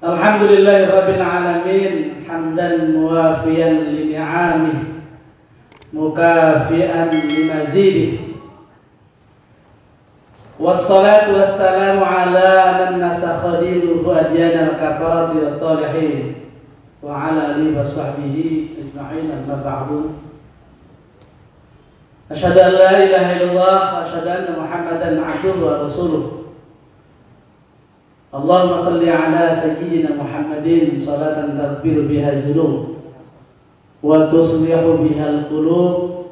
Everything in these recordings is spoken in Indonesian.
Alhamdulillahirabbil alamin hamdan muwafiyan li ni'amihi mukafi'an limazidih. Wassalatu wassalamu ala man nasakha dinuhu adyanal kafarati wat talihin wa ala alihi wa sahbihi ajma'in, amma ba'du. Asyhadu an la ilaha illallah wa asyhadu anna Muhammadan 'abduhu wa rasuluh. Allahumma salli ala sayyidina Muhammadin salatan taghfiru biha al-dhunub wa tuslihu biha al-qulub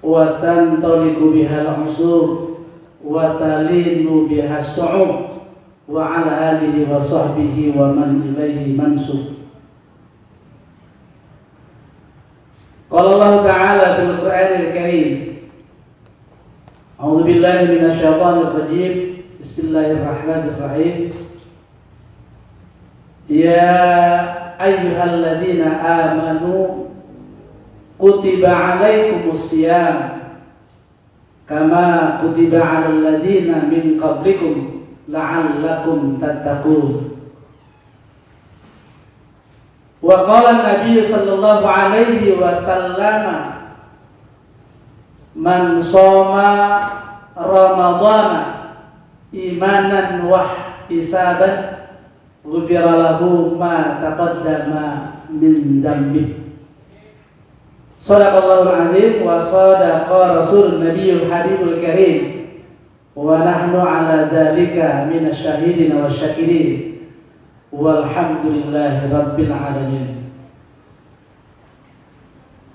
wa tantaliqu biha al-'usur wa talinu biha as-su'ub wa ala alihi wa sahbihi wa man ilaihi mansub. Qala Allah Ta'ala fil Qur'anil Karim, A'udzu billahi minasy syaithanir rajim. Bismillahirrahmanirrahim. Ya ayyuhalladzina amanu kutiba alaikumus syiyam kama kutiba 'alal ladzina min qablikum la'allakum tattaqun. Wa qala an-nabiy sallallahu alaihi wasallam, man shoma ramadhana imanan wa ihtisaban ghufira lahu ma taqaddama min dhanbi. Shadaqallahul azim wa shadaqa rasulun nabiyyul habibul karim wa nahnu ala dzalika minasy syahidin wasyakirin walhamdulillahi rabbil alamin.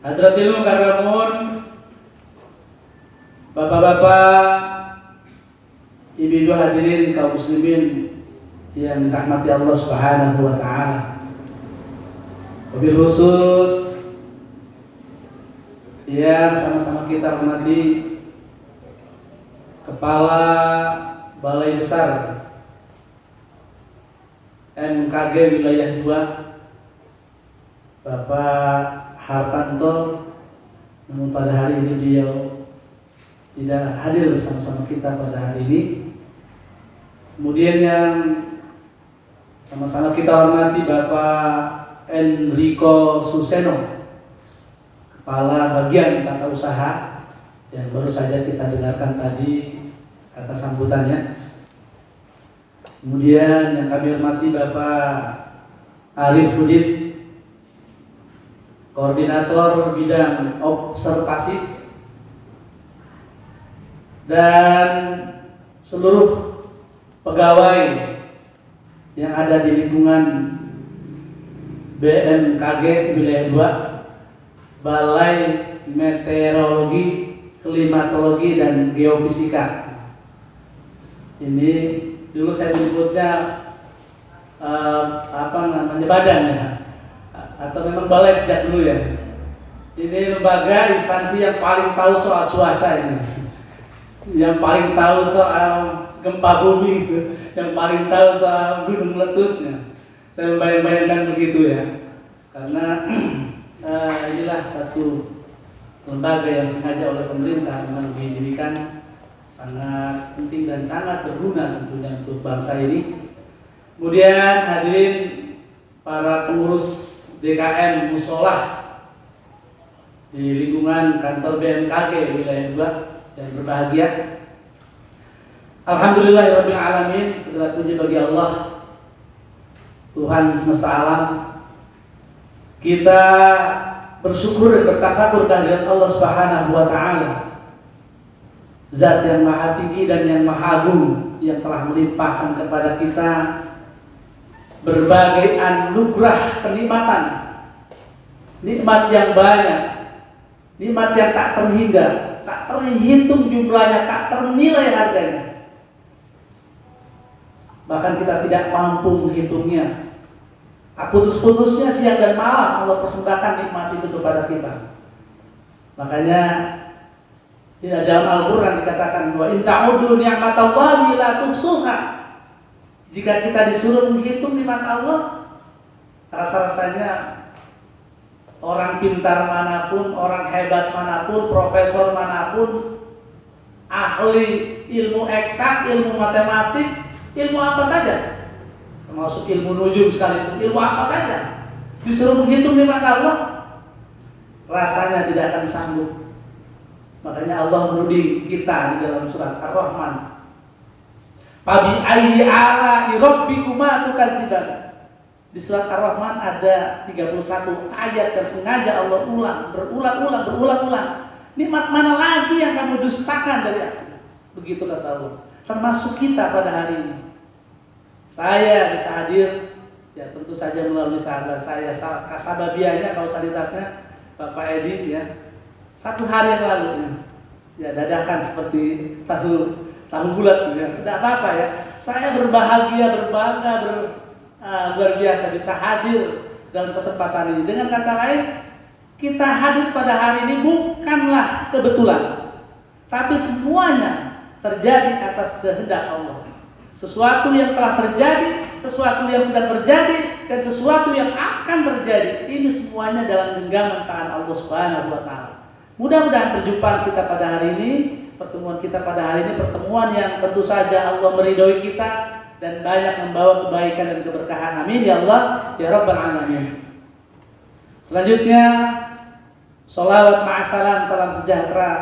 Hadratil mukarramun, bapak-bapak, ibu-ibu hadirin kaum muslimin yang dirahmati Allah Subhanahu wa taala. Wabil khusus yang sama-sama kita hormati Kepala Balai Besar MKG Wilayah 2 Bapak Hartanto, namun pada hari ini beliau tidak hadir bersama-sama kita pada hari ini. Kemudian yang sama-sama kita hormati Bapak Enrico Suseno, Kepala Bagian Tata Usaha, yang baru saja kita dengarkan tadi kata sambutannya. Kemudian yang kami hormati Bapak Arif Hudid, Koordinator Bidang Observasi, dan seluruh pegawai yang ada di lingkungan BMKG Wilayah 2, Balai Meteorologi, Klimatologi dan Geofisika. Ini dulu saya menyebutnya badan ya, atau memang balai sejak dulu ya. Ini lembaga instansi yang paling tahu soal cuaca ini, yang paling tahu soal gempa bumi, yang paling tahu soal gunung meletusnya. Saya membayangkan begitu ya, karena inilah satu lembaga yang sengaja oleh pemerintah memang didirikan, sangat penting dan sangat berguna tentunya untuk bangsa ini. Kemudian hadirin para pengurus DKM Musolah di lingkungan kantor BMKG Wilayah 2 yang berbahagia. Alhamdulillahirabbil alamin, segala puji bagi Allah Tuhan semesta alam. Kita bersyukur dan bertafakur kehadirat Allah Subhanahu wa taala, Zat yang maha tinggi dan yang maha agung, yang telah melimpahkan kepada kita berbagai anugerah kenikmatan, nikmat yang banyak, nikmat yang tak terhingga, tak terhitung jumlahnya, tak ternilai harganya. Bahkan kita tidak mampu menghitungnya. Tak putus-putusnya siang dan malam Allah persembahkan nikmat itu kepada kita. Makanya tidak dalam Al-Quran dikatakan bahwa in ta'udu ni'matallahi la tuhsuha. Jika kita disuruh menghitung nikmat Allah, rasa-rasanya orang pintar manapun, orang hebat manapun, profesor manapun, ahli ilmu eksak, ilmu matematik, ilmu apa saja, termasuk ilmu nujum sekalipun, ilmu apa saja, disuruh menghitung nikmat Allah, rasanya tidak akan sanggup. Makanya Allah menuding kita di dalam surat Ar-Rahman. Fabi ayyi ala'i rabbikuma tukadziban. Di surat Ar-Rahman ada 31 ayat yang sengaja Allah berulang-ulang. Nikmat mana lagi yang kamu dustakan dari aku? Begitu kata Allah. Termasuk kita pada hari ini. Saya bisa hadir, ya tentu saja melalui sahabat saya, kasababianya, kausalitasnya Bapak Edi, ya. 1 hari yang lalu, ya dadakan seperti tahu bulat, ya. Tidak apa-apa ya. Saya berbahagia, berbangga, luar biasa bisa hadir dalam kesempatan ini. Dengan kata lain, kita hadir pada hari ini bukanlah kebetulan, tapi semuanya terjadi atas kehendak Allah. Sesuatu yang telah terjadi, sesuatu yang sedang terjadi, dan sesuatu yang akan terjadi, ini semuanya dalam genggaman tangan Allah Subhanahu wa Ta'ala. Mudah-mudahan perjumpaan kita pada hari ini, pertemuan kita pada hari ini, pertemuan yang tentu saja Allah meridhoi kita dan banyak membawa kebaikan dan keberkahan. Amin ya Allah ya Rabbal Alamin. Selanjutnya, sholawat ma'asalam, salam sejahtera,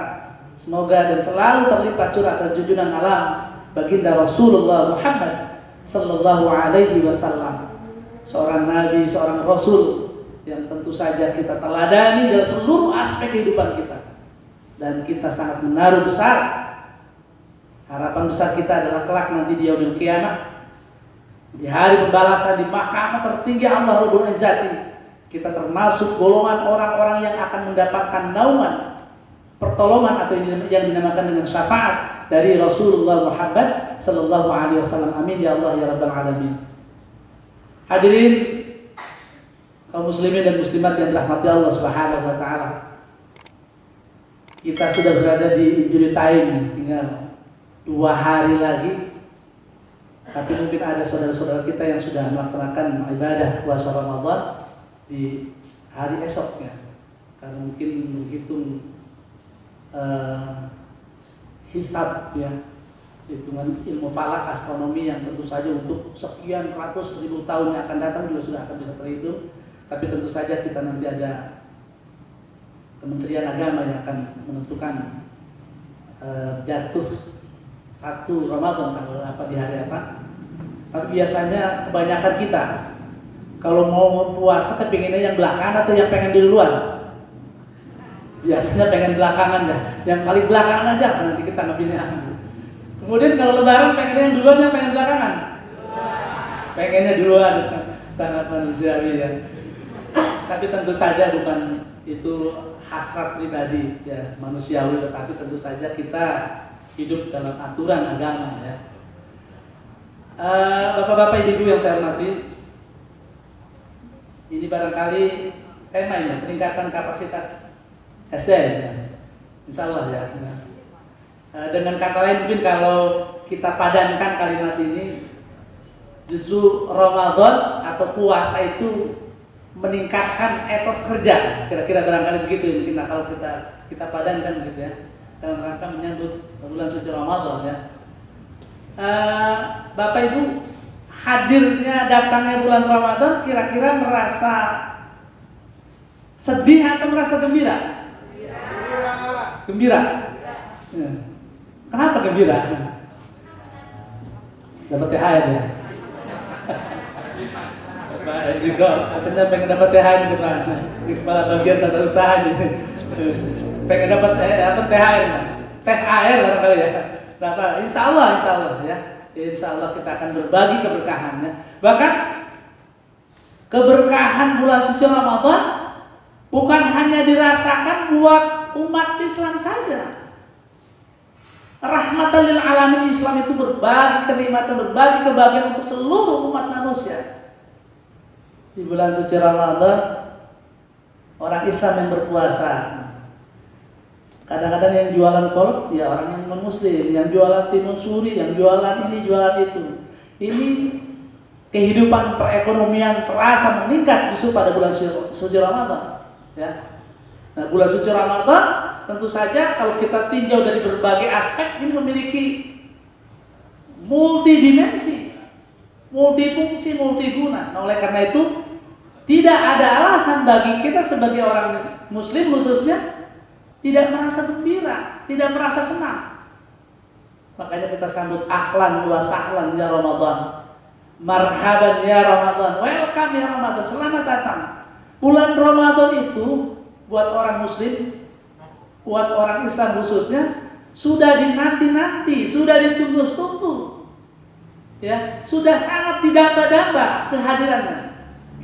semoga dan selalu terlimpah curah dan junjungan alam baginda Rasulullah Muhammad sallallahu alaihi wasallam, seorang nabi, seorang rasul yang tentu saja kita teladani dalam seluruh aspek kehidupan kita, dan kita sangat menaruh besar harapan besar kita adalah kelak nanti di yaumil qiyamah, di hari pembalasan, di mahkamah tertinggi Allah Rabbul Izzati, kita termasuk golongan orang-orang yang akan mendapatkan naungan, pertolongan atau yang dinamakan dengan syafaat dari Rasulullah Muhammad sallallahu alaihi wasallam. Amin ya Allah ya Rabbal Alamin. Hadirin kaum muslimin dan muslimat yang dirahmati Allah Subhanahu wa taala. Kita sudah berada di injury time, tinggal 2 hari lagi. Tapi mungkin ada saudara-saudara kita yang sudah melaksanakan ibadah puasa Ramadan di hari esoknya. Karena mungkin menghitung hisab, ya, hitungan ilmu falak, astronomi yang tentu saja untuk sekian ratus ribu tahun yang akan datang juga sudah akan bisa terhitung. Tapi tentu saja kita nanti ada Kementerian Agama yang akan menentukan jatuh 1 Ramadan tanggal apa di hari apa. Tapi biasanya kebanyakan kita kalau mau puasa kepinginnya yang belakangan atau yang pengen duluan? Biasanya pengen belakangan ya, yang paling belakangan aja nanti kita ngambilnya. Kemudian kalau lebaran pengennya yang duluan, yang pengen belakangan? Pengennya duluan, sangat manusiawi ya. Tapi tentu saja bukan itu hasrat pribadi ya, manusiawi, tetapi tentu saja kita hidup dalam aturan agama ya. Bapak-bapak, ibu yang saya hormati, ini barangkali tema ini peningkatan kapasitas SDM ya. Insya Allah ya. Dengan kata lain mungkin kalau kita padankan kalimat ini, justru Ramadan atau puasa itu meningkatkan etos kerja, kira-kira barangkali begitu ya. Mungkin kalau kita padankan gitu ya, dalam rangka menyambut bulan suci Ramadan ya. Bapak Ibu, hadirnya datangnya bulan Ramadan kira-kira merasa sedih atau merasa gembira? Gembira. Ya. Kenapa gembira? Dapat THR ya. Baik juga, katanya pengen dapat THR gitu Pak. Di kepala bagian tata usaha gitu. Pengen dapat THR, THR barangkali ya. Nah, insya Allah ya. Insya Allah kita akan berbagi keberkahannya. Bahkan keberkahan bulan suci Ramadan bukan hanya dirasakan buat umat Islam saja. Rahmatan lil alamin, Islam itu berbagi kenikmatan, berbagi kebahagiaan untuk seluruh umat manusia. Di bulan suci Ramadan, orang Islam yang berpuasa, kadang-kadang yang jualan kolak ya orang yang non-muslim, yang jualan timun suri, yang jualan ini, jualan itu. Ini kehidupan perekonomian terasa meningkat justru pada bulan suci Ramadan. Ya. Nah, bulan suci Ramadan tentu saja kalau kita tinjau dari berbagai aspek ini memiliki multidimensi, multifungsi, multiguna. Nah, oleh karena itu tidak ada alasan bagi kita sebagai orang muslim khususnya tidak merasa gembira, tidak merasa senang. Makanya kita sambut ahlan wa sahlan ya Ramadan. Marhaban ya Ramadan. Welcome ya Ramadan. Selamat datang. Bulan Ramadan itu buat orang muslim, buat orang Islam khususnya sudah dinanti-nanti, sudah ditunggu-tunggu. Ya, sudah sangat didamba-damba kehadirannya.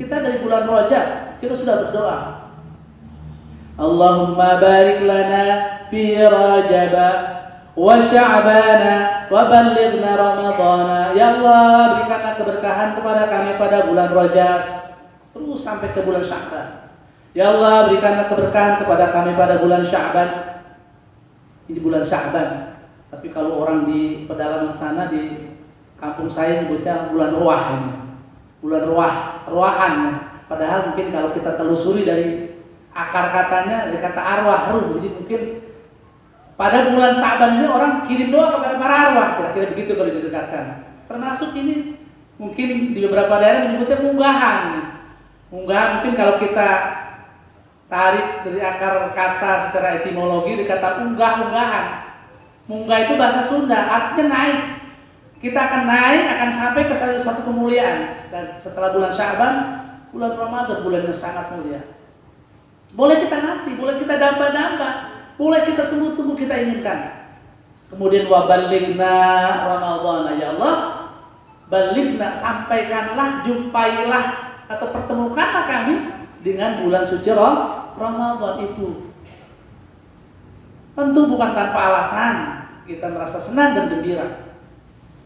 Kita dari bulan Rajab kita sudah berdoa. Allahumma barik lana fi Rajab wa Sya'bana wa ballighna Ramadhana. Ya Allah, berikanlah keberkahan kepada kami pada bulan Rajab terus sampai ke bulan Sya'ban. Ya Allah, berikanlah keberkahan kepada kami pada bulan Sya'ban. Ini bulan Sya'ban. Tapi kalau orang di pedalaman sana di kampung saya nyebutnya bulan Ruah ini. Bulan ruahan. Padahal mungkin kalau kita telusuri dari akar katanya, dari kata arwah, ruh. Jadi mungkin pada bulan Sya'ban ini orang kirim doa kepada para arwah, kira-kira begitu kalau didekatkan. Termasuk ini mungkin di beberapa daerah menyebutnya munggahan. Munggahan mungkin kalau kita tarik dari akar kata secara etimologi dikata unggahan. Munggah itu bahasa Sunda, artinya naik. Kita akan naik, akan sampai ke satu kemuliaan. Dan setelah bulan Sya'ban, bulan Ramadan, bulan yang sangat mulia. Boleh kita nanti, boleh kita damba-damba, boleh kita tunggu-tunggu, kita inginkan. Kemudian wa ballighna Ramadhana, ya Allah, ballighna, sampaikanlah, jumpailah atau pertemukanlah kami dengan bulan suci Ramadan itu. Tentu bukan tanpa alasan kita merasa senang dan gembira.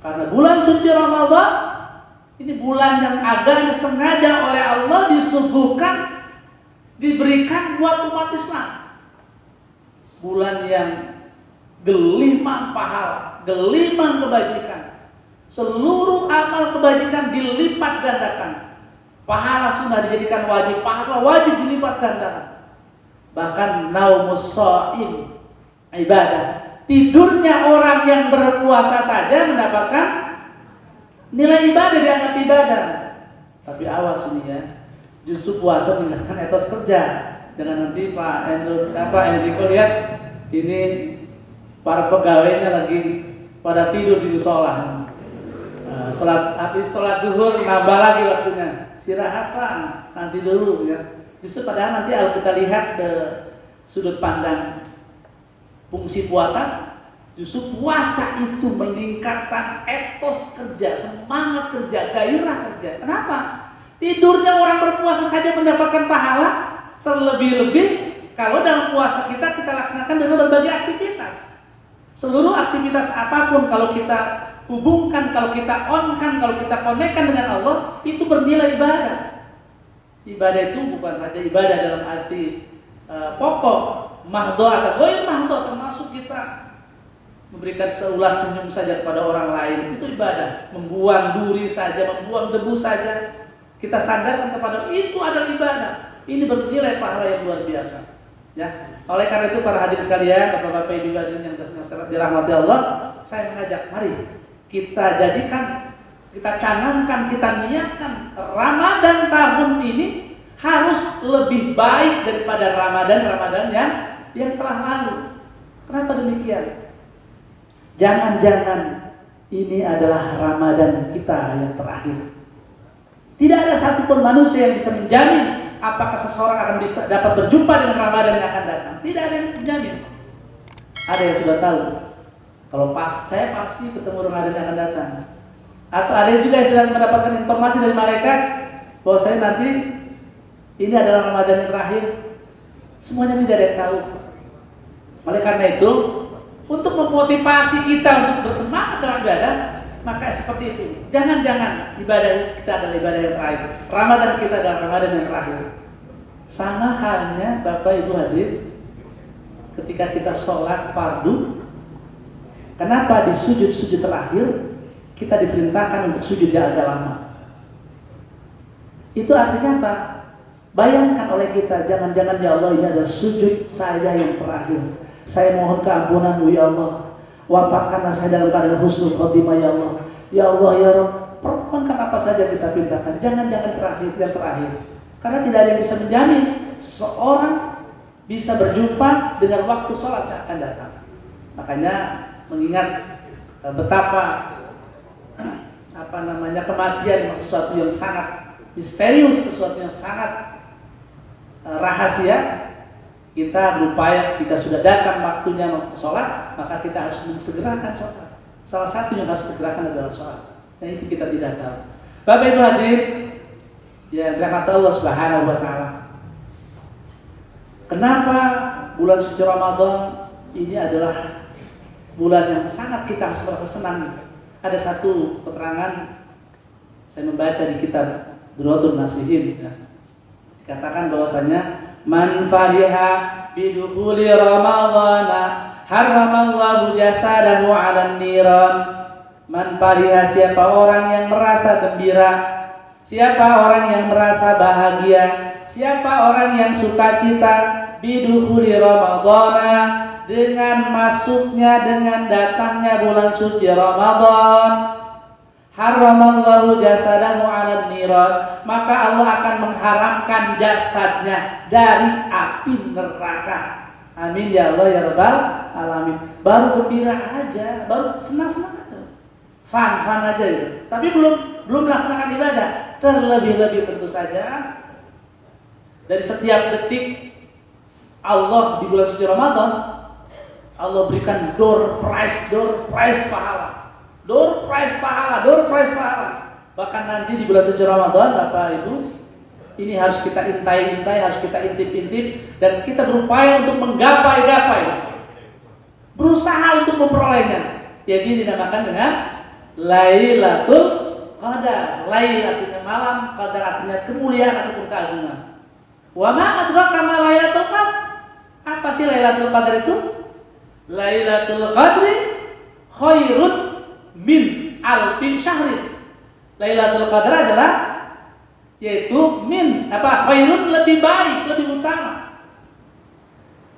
Karena bulan suci Ramadan ini bulan yang agaknya sengaja oleh Allah disuguhkan, diberikan buat umat Islam. Bulan yang gelimang pahala, gelimang kebajikan. Seluruh amal kebajikan dilipat gandakan. Pahala sunnah dijadikan wajib, pahala wajib dilipat gandakan. Bahkan naumus shaim ibadah. Tidurnya orang yang berpuasa saja mendapatkan nilai ibadah, dianggap ibadah. Tapi awas ini ya, justru puasa meningkatkan etos kerja. Jangan nanti Pak Enrico lihat ini para pegawainya lagi pada tidur di musola. Habis sholat zuhur nambah lagi waktunya. Istirahat Pak, nanti dulu ya. Justru padahal nanti kalau kita lihat ke sudut pandang fungsi puasa, justru puasa itu meningkatkan etos kerja, semangat kerja, gairah kerja. Kenapa? Tidurnya orang berpuasa saja mendapatkan pahala, terlebih-lebih kalau dalam puasa kita laksanakan dengan berbagai aktivitas. Seluruh aktivitas apapun kalau kita hubungkan, kalau kita onkan, kalau kita konekkan dengan Allah, itu bernilai ibadah. Ibadah itu bukan saja ibadah dalam arti pokok, mahdo atau goir mahdo, termasuk kita memberikan seulas senyum saja kepada orang lain, itu ibadah. Membuang duri saja, membuang debu saja, kita sandarkan kepada itu adalah ibadah. Ini bernilai pahala yang luar biasa. Ya, oleh karena itu para hadirin sekalian, bapak-bapak ibu hadirin yang dirahmati Allah, saya mengajak, mari kita jadikan, kita canangkan, kita niatkan Ramadan tahun ini harus lebih baik daripada Ramadan yang telah lalu. Kenapa demikian? Jangan-jangan ini adalah Ramadan kita yang terakhir. Tidak ada satupun manusia yang bisa menjamin apakah seseorang akan bisa dapat berjumpa dengan Ramadan yang akan datang. Tidak ada yang menjamin. Ada yang sudah tahu. Kalau saya pasti ketemu Ramadan yang akan datang. Atau ada juga yang sudah mendapatkan informasi dari malaikat bahwa saya nanti ini adalah Ramadan yang terakhir. Semuanya tidak ada yang tahu. Oleh karena itu, untuk memotivasi kita untuk bersemangat dalam ibadah, maka seperti itu. Jangan-jangan ibadah kita adalah ibadah yang terakhir. Ramadan kita adalah Ramadan yang terakhir. Sama halnya Bapak Ibu hadir ketika kita sholat fardu. Kenapa di sujud-sujud terakhir kita diperintahkan untuk sujud agak lama? Itu artinya apa? Bayangkan oleh kita, jangan-jangan ya Allah ini adalah sujud saya yang terakhir. Saya mohon keampunan-Mu ya Allah. Wafatkanlah saya dalam keadaan husnul khotimah ya Allah. Ya Allah ya Rabb, permohonan apa saja kita pintakan, jangan terakhir yang terakhir. Karena tidak ada yang bisa menjamin seorang bisa berjumpa dengan waktu sholat yang akan datang. Makanya mengingat betapa kematian sesuatu yang sangat misterius, sesuatu yang sangat rahasia, kita berupaya jika sudah datang waktunya sholat, maka kita harus mensegerakan sholat. Salah satu yang harus segerakan adalah sholat. Dan itu kita tidak tahu. Bapak Ibu hadir, ya dirahmati Allah Subhanahu wa taala. Kenapa bulan suci Ramadan ini adalah bulan yang sangat kita harus merasa senang? Ada satu keterangan saya membaca di kitab Durratun Nasihin, ya. Dikatakan bahwasanya man fariha bidukhuli ramadhana harramallahu jasadahu 'alan niran. Man fariha, siapa orang yang merasa gembira, siapa orang yang merasa bahagia, siapa orang yang sukacita bidukhuli ramadhana, dengan masuknya, dengan datangnya bulan suci Ramadan, harramallahu jasadahu 'alan niran, maka Allah akan mengharamkan jasadnya dari api neraka. Amin ya Allah ya Rabbal alamin. Baru gembira aja, baru senang-senang aja, fun aja gitu. Tapi belum melaksanakan ibadah. Terlebih-lebih tentu saja dari setiap detik Allah di bulan suci Ramadan, Allah berikan door prize pahala. Door prize pahala. Bahkan nanti di bulan suci Ramadan, Bapak Ibu, ini harus kita intai, harus kita intip-intip, dan kita berupaya untuk menggapai, berusaha untuk memperolehnya. Jadi dinamakan dengan Lailatul Qadar. Lail artinya malam, Qadar artinya kemuliaan ataupun keagungan. Wa ma adraka ma Lailatul Qadar? Apa sih Lailatul Qadar itu? Lailatul Qadri khairun min alfin syahrin. Lailatul Qadar adalah yaitu khairun lebih baik, lebih utama.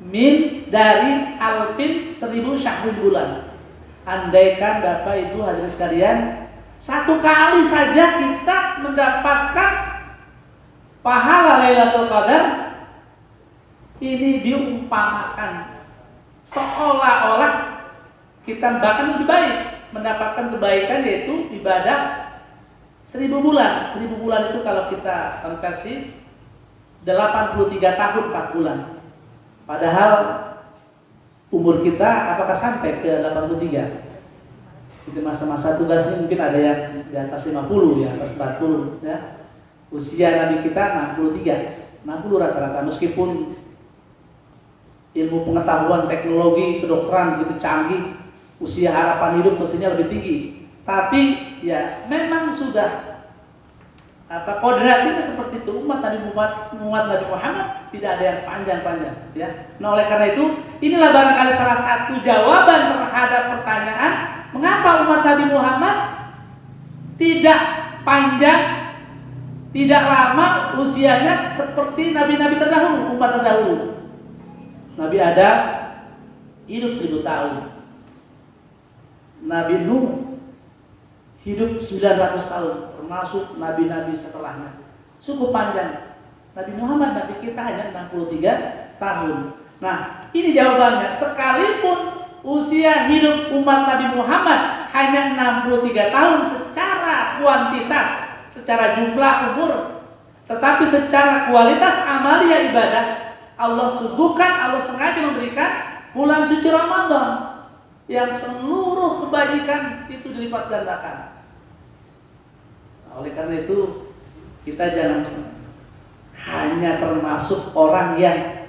Min dari alfin 1000 syahrin bulan. Andaikan Bapak Ibu hadirin sekalian, satu kali saja kita mendapatkan pahala Lailatul Qadar, ini diumpamakan seolah-olah kita bahkan lebih baik, mendapatkan kebaikan yaitu ibadah 1000 bulan. 1000 bulan itu kalau kita konversi 83 tahun 4 bulan. Padahal umur kita apakah sampai ke 83? Itu masa-masa tugasnya mungkin ada yang di atas 50, ya, atas 40, ya. Usia Nabi kita 63, 60 rata-rata, meskipun ilmu pengetahuan, teknologi, kedokteran begitu canggih, usia harapan hidup mestinya lebih tinggi. Tapi ya memang sudah kodratnya seperti itu. Umat Nabi Muhammad tidak ada yang panjang-panjang, ya. Nah, oleh karena itu inilah barangkali salah satu jawaban terhadap pertanyaan mengapa umat Nabi Muhammad tidak panjang, tidak lama usianya seperti nabi-nabi terdahulu, umat terdahulu. Nabi Adam hidup 1000 tahun. Nabi Nuh hidup 900 tahun, termasuk nabi-nabi setelahnya. Cukup panjang. Nabi Muhammad, Nabi kita hanya 63 tahun. Nah, ini jawabannya. Sekalipun usia hidup umat Nabi Muhammad hanya 63 tahun secara kuantitas, secara jumlah umur, tetapi secara kualitas amalia ibadah, Allah suguhkan, Allah sengaja memberikan bulan suci Ramadan yang seluruh kebajikan itu dilipat gandakan. Oleh karena itu kita jangan hanya termasuk orang yang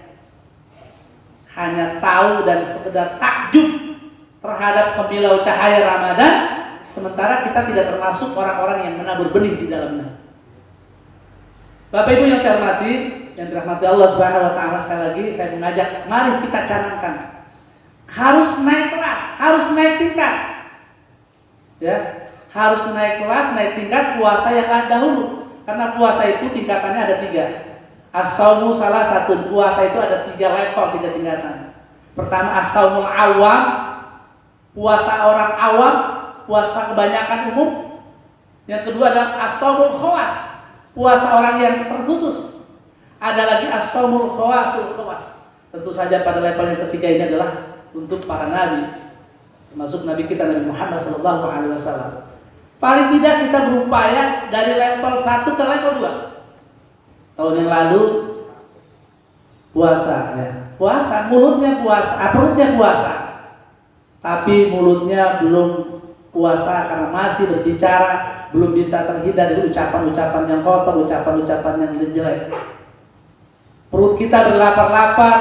hanya tahu dan sekedar takjub terhadap kemilau cahaya Ramadan, sementara kita tidak termasuk orang-orang yang menabur benih di dalamnya. Bapak Ibu yang saya hormati, yang dirahmati Allah Subhanahu wa taala, sekali lagi saya mengajak, mari kita canangkan. Harus naik kelas, harus naik tingkat. Ya, harus naik kelas, naik tingkat puasa yang dahulu. Karena puasa itu tingkatannya ada 3. As-saumu salah satu, puasa itu ada 3 level, 3 tingkatan. Pertama as-saumul awam, puasa orang awam, puasa kebanyakan umum. Yang kedua adalah as-shaumul khawas, puasa orang yang terkhusus. Ada lagi as-shaumul khawasul khawas. Tentu saja pada level yang ketiga ini adalah untuk para nabi, termasuk nabi kita Nabi Muhammad SAW. Paling tidak kita berupaya dari level 1 ke level 2. Tahun yang lalu puasa, ya. Puasa, mulutnya puasa, perutnya puasa, tapi mulutnya belum puasa karena masih berbicara, belum bisa terhindar dari ucapan-ucapan yang kotor, ucapan-ucapan yang jelek. Perut kita berlapar-lapar,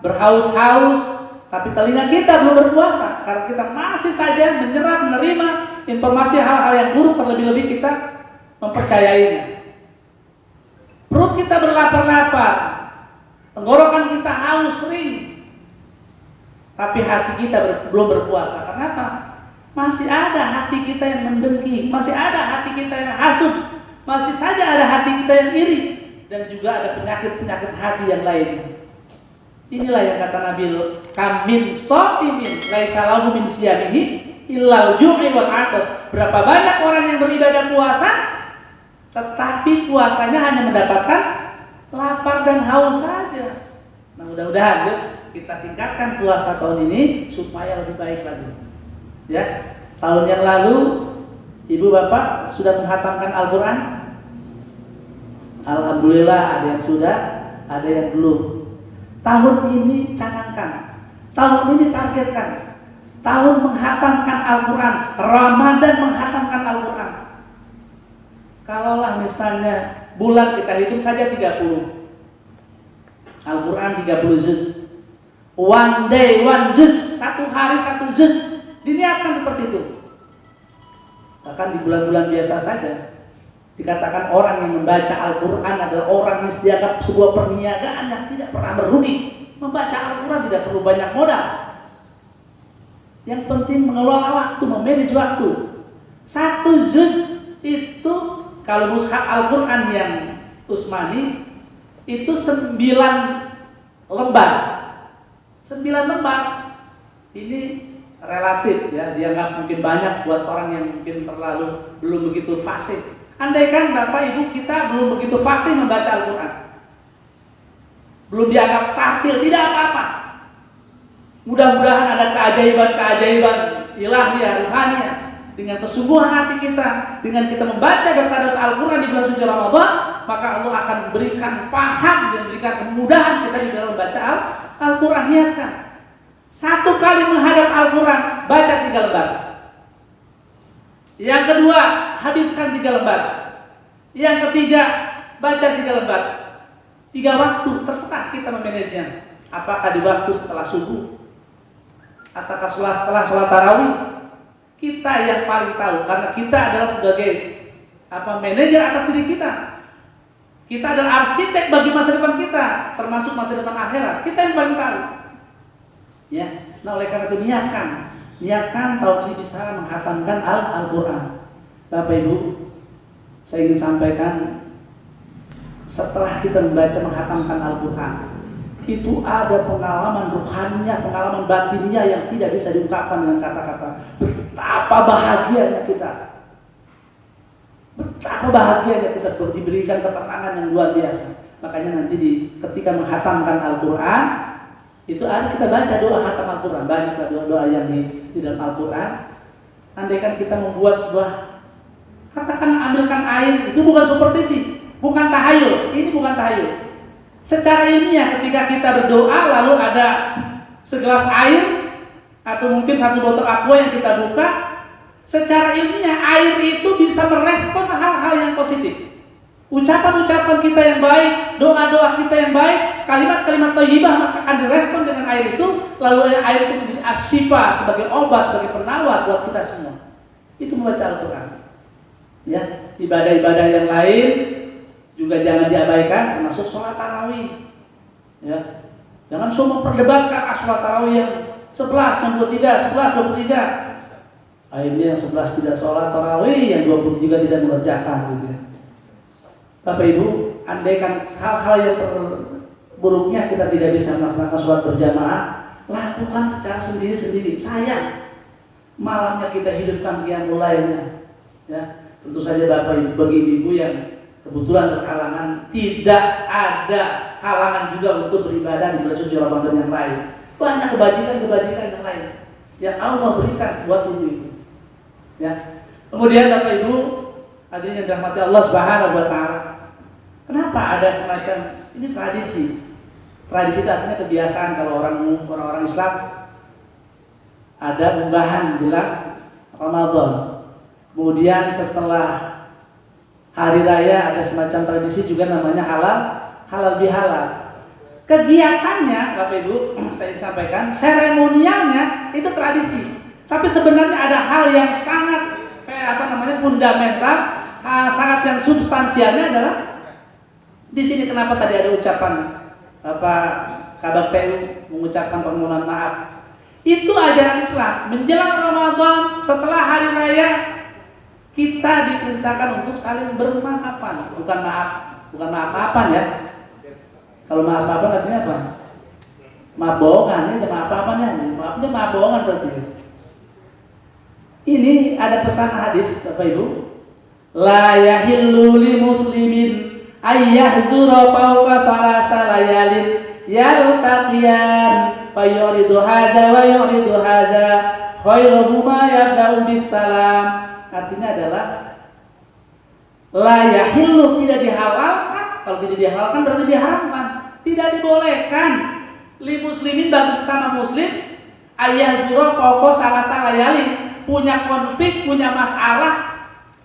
berhaus-haus, tapi telinga kita belum berpuasa karena kita masih saja menyerap, menerima informasi hal-hal yang buruk, terlebih-lebih kita mempercayainya. Perut kita berlapar-lapar, tenggorokan kita haus, kering, tapi hati kita belum berpuasa. Kenapa? Masih ada hati kita yang mendengki, masih ada hati kita yang hasud, masih saja ada hati kita yang iri, dan juga ada penyakit-penyakit hati yang lain. Inilah yang kata Nabi, kamin sha'imin laisa lahu min siyamihi illal jum'i wal 'atas. Berapa banyak orang yang beribadah puasa, tetapi puasanya hanya mendapatkan lapar dan haus saja. Nah, mudah-mudahan ya, kita tingkatkan puasa tahun ini supaya lebih baik lagi. Ya, tahun yang lalu ibu bapak sudah menghatamkan Al-Quran. Alhamdulillah, ada yang sudah, ada yang belum. Tahun ini canangkan, tahun ini targetkan, tahun menghatamkan Al-Quran, Ramadan menghatamkan Al-Quran. Kalaulah misalnya bulan kita hitung saja 30, Al-Quran 30 juz, one day one juz, satu hari satu juz, diniatkan seperti itu. Bahkan di bulan-bulan biasa saja dikatakan orang yang membaca Al-Quran adalah orang yang disediakan sebuah perniagaan yang tidak pernah merugi. Membaca Al-Quran tidak perlu banyak modal. Yang penting mengelola waktu, memanage waktu. Satu juz itu, kalau mushaf Al-Quran yang Utsmani itu 9 lembar. 9 lembar. Ini relatif ya, dianggap mungkin banyak buat orang yang mungkin terlalu belum begitu fasih. Andaikan Bapak Ibu kita belum begitu fasih membaca Al-Quran, belum dianggap tartil, tidak apa-apa. Mudah-mudahan ada keajaiban-keajaiban ilahiyah, ruhaniyah. Dengan kesungguhan hati kita, dengan kita membaca bertadarus Al-Quran di bulan suci Ramadan, maka Allah akan memberikan paham dan memberikan kemudahan kita di dalam membaca Al-Quran. Niatkan. Satu kali menghadap Al-Quran, baca 3 lembar. Yang kedua, habiskan 3 lembar. Yang ketiga, baca 3 lembar. 3 waktu, terserah kita memanajenya. Apakah di waktu setelah subuh, ataukah setelah sholat tarawih? Kita yang paling tahu, karena kita adalah sebagai manajer atas diri kita. Kita adalah arsitek bagi masa depan kita, termasuk masa depan akhirat. Kita yang paling tahu. Ya, nah oleh karena itu niatkan tahun ini bisa menghatamkan Al-Quran. Bapak Ibu, saya ingin sampaikan, setelah kita membaca menghatamkan Al-Quran, itu ada pengalaman ruhaninya, pengalaman batinnya yang tidak bisa diungkapkan dengan kata-kata. Betapa bahagianya kita, betapa bahagianya kita diberikan ketenangan yang luar biasa. Makanya nanti ketika menghatamkan Al-Quran, itu ada kita baca doa khatam Al-Quran. Banyaklah doa-doa yang di dalam Al-Quran. Andaikan kita membuat sebuah, katakan ambilkan air, itu bukan superstisi, bukan tahayul. Ini bukan tahayul. Secara ilmiah ketika kita berdoa lalu ada segelas air atau mungkin 1 botol aqua yang kita buka, secara ilmiah air itu bisa merespon hal-hal yang positif. Ucapan-ucapan kita yang baik, doa-doa kita yang baik, kalimat-kalimat thayyibah maka akan direspon dengan air itu, lalu air itu menjadi asyifa, sebagai obat, sebagai penawar buat kita semua. Itu membaca Al-Quran. Ya, ibadah-ibadah yang lain juga jangan diabaikan, termasuk sholat tarawih. Ya, jangan semua memperdebatkan sholat tarawih yang 11, yang 23, 11, 23. Akhirnya yang 11 tidak sholat tarawih, yang 20 juga tidak mengerjakan gitu ya. Bapak Ibu, andaikan hal-hal yang terburuknya kita tidak bisa melaksanakan sholat berjamaah, lakukan secara sendiri-sendiri. Sayang, malamnya kita hidupkan qiyamul lailnya. Ya, Tentu saja Bapak Ibu, bagi ibu yang kebetulan berhalangan, tidak ada halangan juga untuk beribadah di bulan suci Ramadan yang lain. Banyak kebajikan yang lain yang Allah berikan buat ibu-ibu. Ya. Kemudian Bapak Ibu, hadirin yang dirahmati Allah Subhanahu wa taala. Kenapa ada semacam ini tradisi? Tradisi itu artinya kebiasaan kalau orang-orang Islam ada unggahan jelang Ramadan. Kemudian setelah hari raya ada semacam tradisi juga namanya halal bihalal. Kegiatannya Bapak Ibu saya sampaikan, seremonialnya itu tradisi. Tapi sebenarnya ada hal yang sangat fundamental, sangat yang substansialnya adalah di sini. Kenapa tadi ada ucapan Kabak PU mengucapkan permohonan maaf? Itu ajaran Islam. Menjelang Ramadan, setelah hari raya, kita diperintahkan untuk saling bermaafan. Bukan maaf-maafan ya. Kalau maaf-maafan artinya apa? Maaf bohongan, ini maaf-maafan ya. Maafnya maaf bohongan berarti. Ini ada pesan hadis Bapak Ibu. La yahillu li muslimin ayyahdzura fawqa salasa layalin yaltaqiyan fayuridu hadza wa yuridu hadza khairuhuma yabda'u bisalam. Artinya adalah la yahillu, tidak dihalalkan. Kalau tidak dihalalkan berarti diharamkan. Tidak dibolehkan li muslimin, bagi sesama muslim, ayyahdzura fawqa salasa layalin, punya konflik, punya masalah,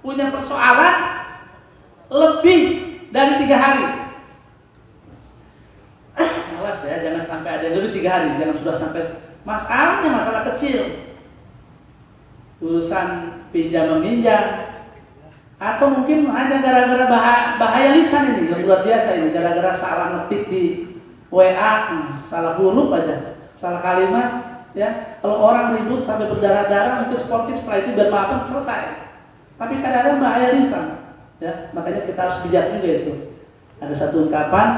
punya persoalan lebih dari 3 hari. Awas ya, jangan sampai ada yang lebih 3 hari. Jangan sudah sampai masalahnya masalah kecil, urusan pinjam meminjam, atau mungkin hanya gara-gara bahaya lisan ini yang luar biasa ini, gara-gara salah ngetik di WA, salah huruf aja, salah kalimat. Ya, kalau orang ribut sampai berdarah-darah mungkin sportif, setelah itu bermaafan selesai. Tapi kadang-kadang bahaya lisan. Ya, makanya kita harus bijak juga itu. Ada satu ungkapan,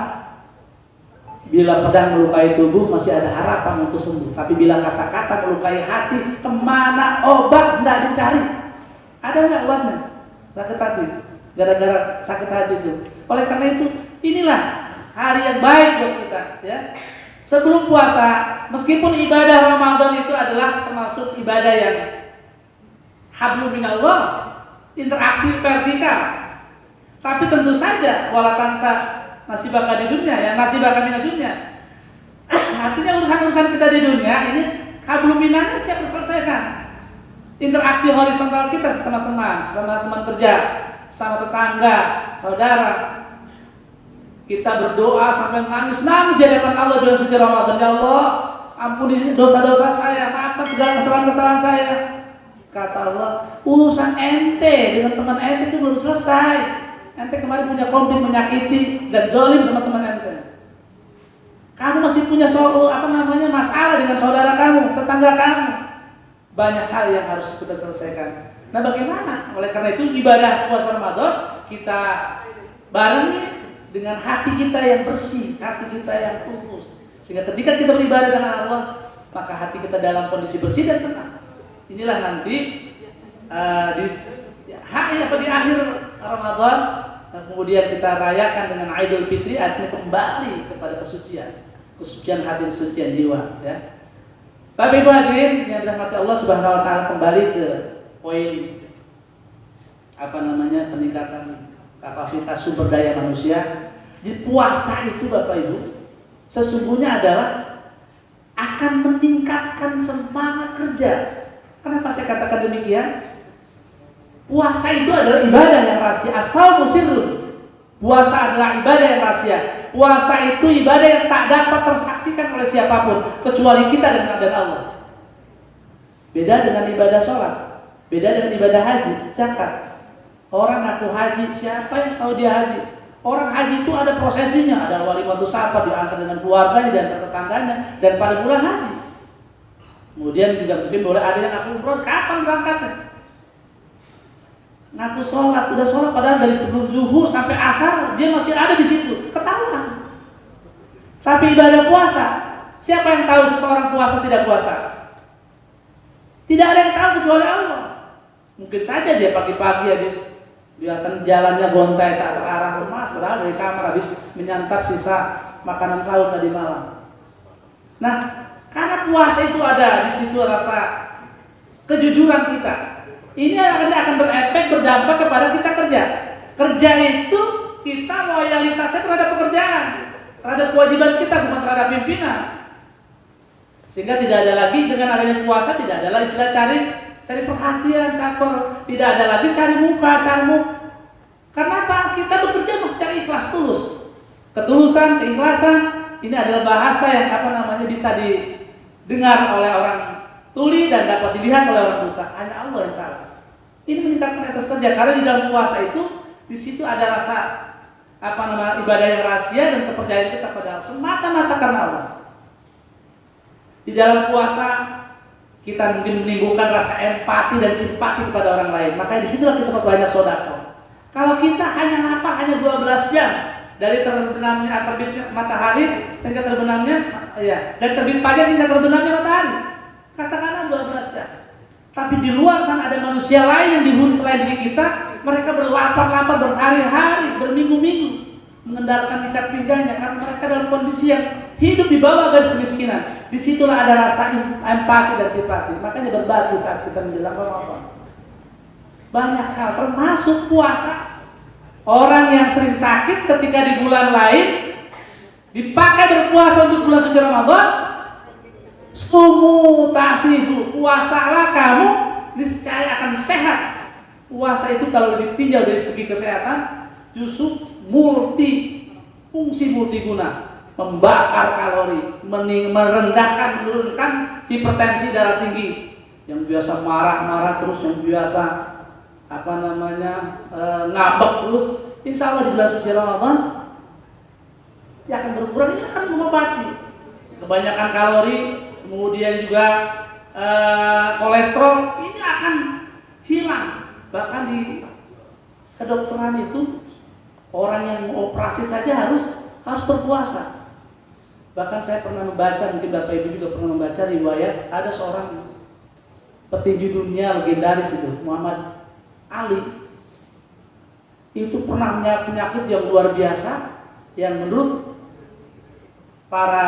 bila pedang melukai tubuh masih ada harapan untuk sembuh. Tapi bila kata-kata melukai hati, kemana obat hendak dicari? Ada nggak obatnya? Sakit hati, gara-gara sakit hati itu. Oleh karena itu, inilah hari yang baik buat kita. Ya. Sebelum puasa, meskipun ibadah Ramadan itu adalah termasuk ibadah yang hablum minallah, interaksi vertikal. Tapi tentu saja wala tansa nasibaka di dunia, ya nasibaka minad dunia. Artinya urusan-urusan kita di dunia ini hablum minallah siap diselesaikan. Interaksi horizontal kita sama teman kerja, sama tetangga, saudara. Kita berdoa sampai nangis di hadapan Allah bulan suci Ramadan. Ya Allah, ampuni dosa-dosa saya, maafkan segala kesalahan-kesalahan saya. Kata Allah, urusan ente dengan teman ente itu belum selesai. Ente kemarin punya konflik, menyakiti dan zalim sama teman ente. Kamu masih punya masalah dengan saudara kamu, tetangga kamu. Banyak hal yang harus kita selesaikan. Nah, bagaimana? Oleh karena itu ibadah puasa Ramadan kita barengi dengan hati kita yang bersih, hati kita yang tulus. Sehingga ketika kita beribadah dengan Allah, maka hati kita dalam kondisi bersih dan tenang. Inilah nanti di akhir Ramadan, kemudian kita rayakan dengan Idul Fitri, artinya kembali kepada kesucian hati, kesucian jiwa. Ya. Bapak Ibu hadirin yang dirahmati Allah Subhanahu Wa Taala, kembali ke poin peningkatan kapasitas sumber daya manusia. Di puasa itu Bapak Ibu sesungguhnya adalah akan meningkatkan semangat kerja. Kenapa saya katakan demikian? Puasa itu adalah ibadah yang rahasia. Asal musirun. Puasa adalah ibadah yang rahasia. Puasa itu ibadah yang tak dapat tersaksikan oleh siapapun kecuali kita dan Allah. Beda dengan ibadah sholat, beda dengan ibadah haji, zakat. Orang ngaku haji, siapa yang tahu dia haji? Orang haji itu ada prosesinya, ada walimatus safar, diantar dengan keluarganya dan tetangganya, dan pada bulan haji. Kemudian juga mungkin boleh ada yang ngaku umroh, kapan berangkatnya? Ngaku sholat, udah sholat padahal dari sebelum zuhur sampai asar dia masih ada di situ, ketahuan. Tapi ibadah puasa, siapa yang tahu seseorang puasa tidak puasa? Tidak ada yang tahu kecuali Allah. Mungkin saja dia pagi-pagi habis Kelihatan jalannya gontai tak terarah, lemas, padahal dari kamar habis menyantap sisa makanan sahur tadi malam. Nah, karena puasa itu ada di situ rasa kejujuran kita. Ini akan berefek, berdampak kepada kita kerja. Kerja itu kita loyalitasnya terhadap pekerjaan, terhadap kewajiban kita, bukan terhadap pimpinan. Sehingga tidak ada lagi dengan adanya puasa, tidak ada lagi istilah cari perhatian, caper, tidak ada lagi cari muka, Karena apa? Kita bekerja secara ikhlas tulus. Ketulusan, keikhlasan, ini adalah bahasa yang bisa didengar oleh orang tuli dan dapat dilihat oleh orang buta. Hanya Allah yang tahu. Ini meningkatkan etos kerja karena di dalam puasa itu di situ ada rasa ibadah yang rahasia dan kepercayaan kita pada Allah semata-mata karena Allah. Di dalam puasa kita mungkin menimbulkan rasa empati dan simpati kepada orang lain. Makanya disitulah kita banyak sedekah. Kalau kita hanya lapar hanya 12 jam dari terbenamnya terbitnya matahari hingga terbenamnya dan terbit pagi hingga terbenamnya matahari. Katakanlah 12 jam. Tapi di luar sana ada manusia lain yang dihuni selain diri kita, mereka berlapar-lapar berhari-hari, berminggu-minggu mengendalikan ikat pinggangnya karena mereka dalam kondisi yang hidup di bawah garis kemiskinan. Disitulah ada rasa empati dan simpati. Makanya berbagi saat kita menjelang Ramadan. Banyak hal termasuk puasa. Orang yang sering sakit ketika di bulan lain dipakai berpuasa untuk bulan suci Ramadan. Sumu tasihu, puasalah kamu niscaya akan sehat. Puasa itu kalau ditinjau dari segi kesehatan justru fungsi multiguna, membakar kalori, merendahkan, menurunkan hipertensi darah tinggi. Yang biasa marah-marah terus, yang biasa ngambek terus, insya Allah di bulan suci Ramadan dia akan berkurang, ini akan mengobati kebanyakan kalori, kemudian juga kolesterol ini akan hilang. Bahkan di kedokteran itu orang yang operasi saja harus berpuasa. Bahkan saya pernah membaca, mungkin Bapak Ibu juga pernah membaca riwayat ada seorang petinju dunia legendaris itu, Muhammad Ali. Itu pernah punya penyakit yang luar biasa yang menurut para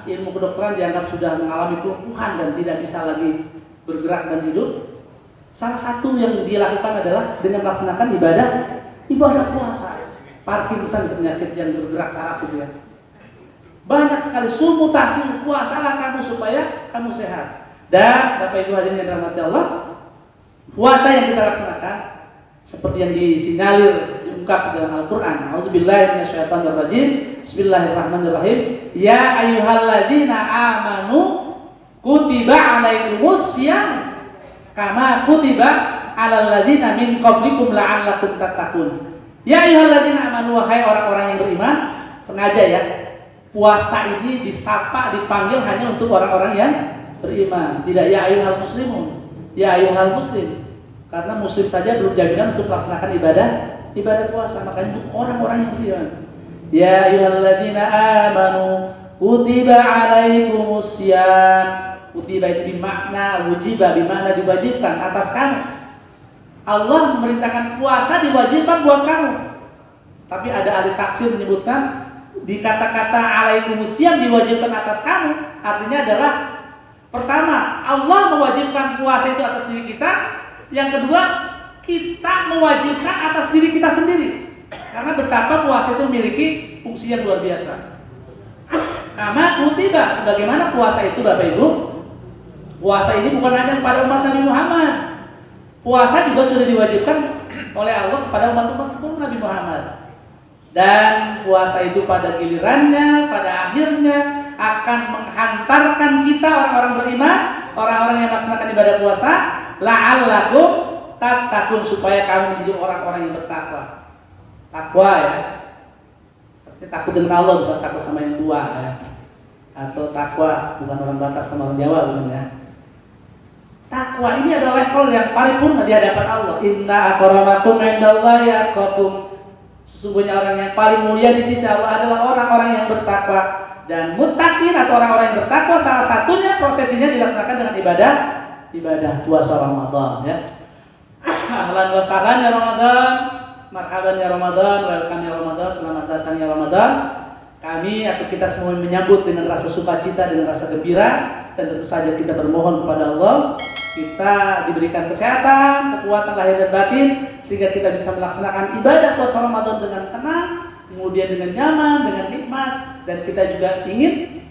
ilmu kedokteran dianggap sudah mengalami kelumpuhan dan tidak bisa lagi bergerak dan hidup. Salah satu yang dia lakukan adalah dengan melaksanakan ibadah puasa. Parkinson, penyakit yang bergerak saraf itu ya. Banyak sekali sumutasi, puasalah kamu supaya kamu sehat. Dan Bapak Ibu hadirin yang dirahmati Allah, puasa yang kita laksanakan seperti yang disinyalir diungkap dalam Al-Qur'an. A'udzubillahi minasyaitonirrajim. Bismillahirrahmanirrahim. Ya ayyuhalladzina amanu kutiba 'alaikumus syiyam kama kutiba 'alal ladzina min qablikum la'allakum tattaqun. Ya ayyuhalladzina amanu, wahai orang-orang yang beriman, sengaja ya. Puasa ini dipanggil hanya untuk orang-orang yang beriman, tidak ya ayyuhal muslimun, ya ayyuhal muslim. Karena muslim saja belum jaminan untuk melaksanakan ibadah puasa, makanya untuk orang-orang yang beriman. Ya ayyuhalladzina amanu kutiba 'alaikumus syiyam. Kutiba itu bermakna wujiba, bermakna diwajibkan atas kamu. Allah memerintahkan puasa diwajibkan buat kamu. Tapi ada ahli tafsir menyebutkan di kata-kata 'alaikumus syiyam diwajibkan atas kamu, artinya adalah pertama, Allah mewajibkan puasa itu atas diri kita. Yang kedua, kita mewajibkan atas diri kita sendiri. Karena betapa puasa itu memiliki fungsi yang luar biasa. Karena kutiba, sebagaimana puasa itu Bapak Ibu, puasa ini bukan hanya kepada umat Nabi Muhammad. Puasa juga sudah diwajibkan oleh Allah kepada umat-umat seluruh Nabi Muhammad. Dan puasa itu pada gilirannya, pada akhirnya akan menghantarkan kita orang-orang beriman, orang-orang yang melaksanakan ibadah puasa, la'allakum tattaqun, supaya kamu menjadi orang-orang yang bertakwa. Takwa ya, takut dengan Allah, bukan takut sama yang tua ya. Atau takwa bukan orang Batak sama orang Jawa, bukan ya. Takwa ini adalah level yang paripurna di hadapan Allah. Inna akramakum indallahi atqakum. Sesungguhnya orang yang paling mulia di sisi Allah adalah orang-orang yang bertakwa. Dan muttaqin atau orang-orang yang bertakwa, salah satunya prosesinya dilaksanakan dengan ibadah puasa Ramadan ya. Ahlan wa sahlan ya Ramadan. marhaban ya Ramadan, welcome ya Ramadan, selamat datang ya Ramadan. Kami atau kita semua menyambut dengan rasa sukacita, dengan rasa gembira, dan tentu saja kita bermohon kepada Allah kita diberikan kesehatan, kekuatan lahir dan batin, sehingga kita bisa melaksanakan ibadah puasa Ramadan dengan tenang, kemudian dengan nyaman, dengan nikmat, dan kita juga ingin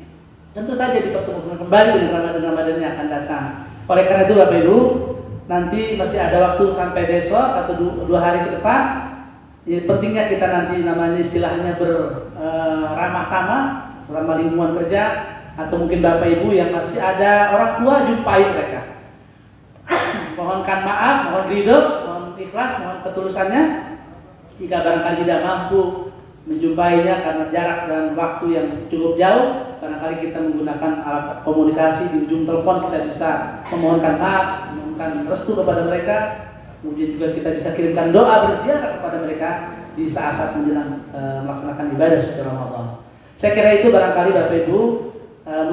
tentu saja dipertemukan kembali dengan Ramadan yang akan datang. Oleh karena itu Bapak Ibu, nanti masih ada waktu sampai besok atau 2 hari ke depan. Ya, pentingnya kita nanti namanya istilahnya beramah tamah selama lingkungan kerja, atau mungkin Bapak Ibu yang masih ada orang tua, jumpai mereka. Mohonkan maaf, mohon ridho, mohon ikhlas, mohon ketulusannya. Jika barangkali tidak mampu menjumpainya karena jarak dan waktu yang cukup jauh, barangkali kita menggunakan alat komunikasi di ujung telepon, kita bisa memohonkan maaf, memohonkan restu kepada mereka. Kemudian juga kita bisa kirimkan doa berziarah kepada mereka di saat-saat menjelang melaksanakan ibadah suci Ramadan. Saya kira itu barangkali Bapak Ibu,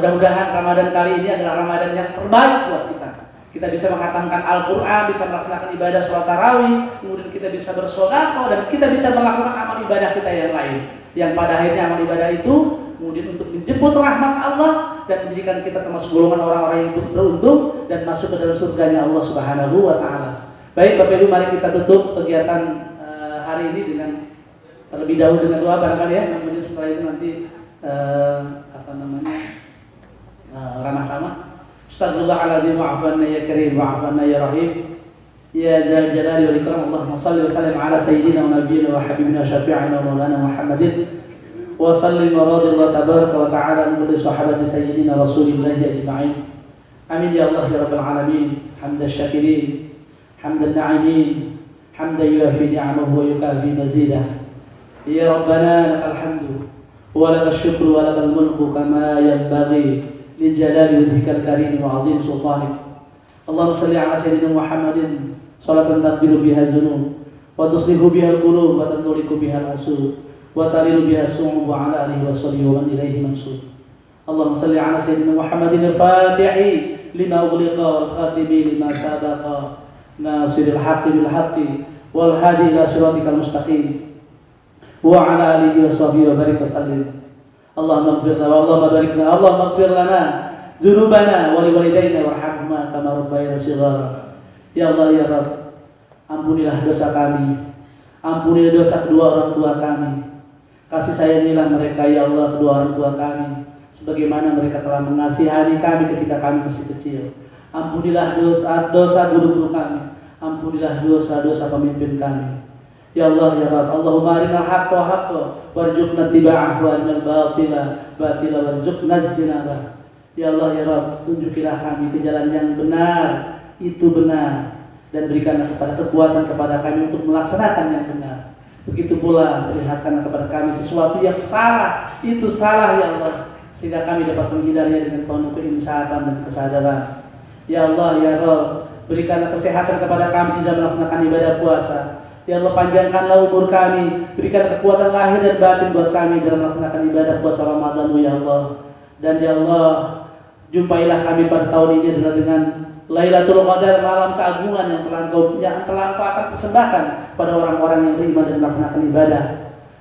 mudah-mudahan Ramadan kali ini adalah Ramadan yang terbaik buat kita. Kita bisa menghatamkan Al-Quran, bisa melaksanakan ibadah sholat tarawih, kemudian kita bisa bersedekah, dan kita bisa melakukan amal ibadah kita yang lain. Yang pada akhirnya amal ibadah itu kemudian untuk menjemput rahmat Allah dan menjadikan kita termasuk golongan orang-orang yang beruntung dan masuk ke dalam surganya Allah Subhanahu wa Ta'ala. Baik Bapak Ibu, mari kita tutup kegiatan hari ini dengan terlebih dahulu dengan doa barangkali ya. Kemudian setelah itu nanti ramah-ramah. Astagfirullahaladzim wa'afanna ya karim wa'afanna ya rahim ya dzal jalali wal ikram. Allahumma shalli wa sallim ala sayyidina wa nabiyyina wa habibina wa syafi'ina wa maulana Muhammadin wa sallim wa radillahu tabaraka wa ta'ala an kulli sahabati sayyidina rasulillahi ajma'in. Amin ya Allah ya rabbal alamin. Hamdan syakirin, hamdan na'imin, hamdan yuafi ni'amahu wa yukafi mazidah. Ya Rabbana lakal hamdu wa lakal syukru wa lakal mulku kama yanbaghi للجلال وجهك الكريم وعظيم سلطانك. اللهم صل على سيدنا محمد صلاة تغفر بها الذنوب وتصلح بها القلوب وتنطلق بها العصور وتلين بها الصعوب وعلى آله وصحبه ومن إليه منسوب. اللهم صل على سيدنا محمد الفاتح لما أغلق والخاتم لما سبق ناصر الحق بالحق والهادي إلى صراطك المستقيم وعلى آله وصحبه وبارك وسلم. Allahumma ighfir lana Allahumma barik lana Allahumma ighfir lana dzunubana wa liwalidayna warhamhuma kama rabbayana shighara. Ya Allah ya Rabb, ampunilah dosa kami, ampunilah dosa kedua orang tua kami, kasih sayangilah mereka ya Allah kedua orang tua kami sebagaimana mereka telah mengasihani kami ketika kami masih kecil. Ampunilah dosa guru-guru kami, ampunilah dosa-dosa pemimpin kami. Ya Allah ya Rabb, Allahumma arinal haqqa haqqa warzuqna ittiba'ahu wa arinal batila batila warzuqna ijtinabah. Ya Allah ya Rabb, tunjukilah kami ke jalan yang benar, itu benar, dan berikanlah kepada kekuatan kepada kami untuk melaksanakan yang benar. Begitu pula perlihatkanlah kepada kami sesuatu yang salah, itu salah ya Allah, sehingga kami dapat menghindarinya dengan penuh keinsafan dan kesadaran. Ya Allah ya Rabb, berikanlah kesehatan kepada kami dalam melaksanakan ibadah puasa. Ya Allah, panjangkanlah umur kami, berikan kekuatan lahir dan batin buat kami dalam melaksanakan ibadah puasa Ramadan-Mu ya Allah. Dan ya Allah, jumpailah kami pada tahun ini adalah dengan Lailatul Qadar, malam keagungan yang telah Engkau akan persembahkan pada orang-orang yang beriman dan melaksanakan ibadah.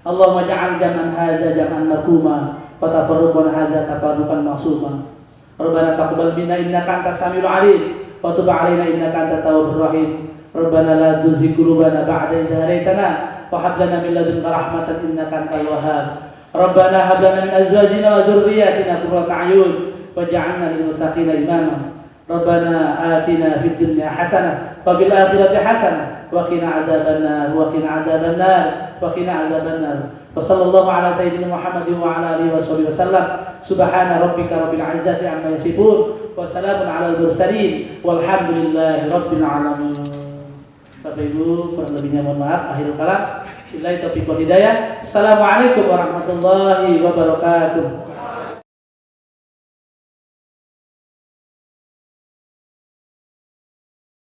Allahumma ja'al jam'an hadza jam'an marhuma wa tafarruqan hadza tafarruqan ma'suma. Rabbana taqabbal minna innaka antas samiul 'alim wa tub 'alaina innaka antat tawwabur rahim. Rabbana la tuzigh qulubana ba'da idh hadaytana wa hab lana min ladunka rahmatan innaka antal wahhab. Rabbana hab lana min azwajina wa dhurriyyatina qurrata a'yun waj'alna lil muttaqina imama. Rabbana atina fid dunya hasanah wa fil akhirati hasanah wa qina adzabannar wa qina adzabannar wa qina adzabannar. Wa sallallahu ala sayyidina Muhammadin wa ala alihi wasallam. Subhana rabbika rabbil izzati amma yasifun wa salamun alal mursalin walhamdulillahi rabbil alamin. Bapak Ibu, kurang lebihnya mohon maaf. Akhirul kalam. Billahi taufiq wal hidayah. Assalamualaikum warahmatullahi wabarakatuh.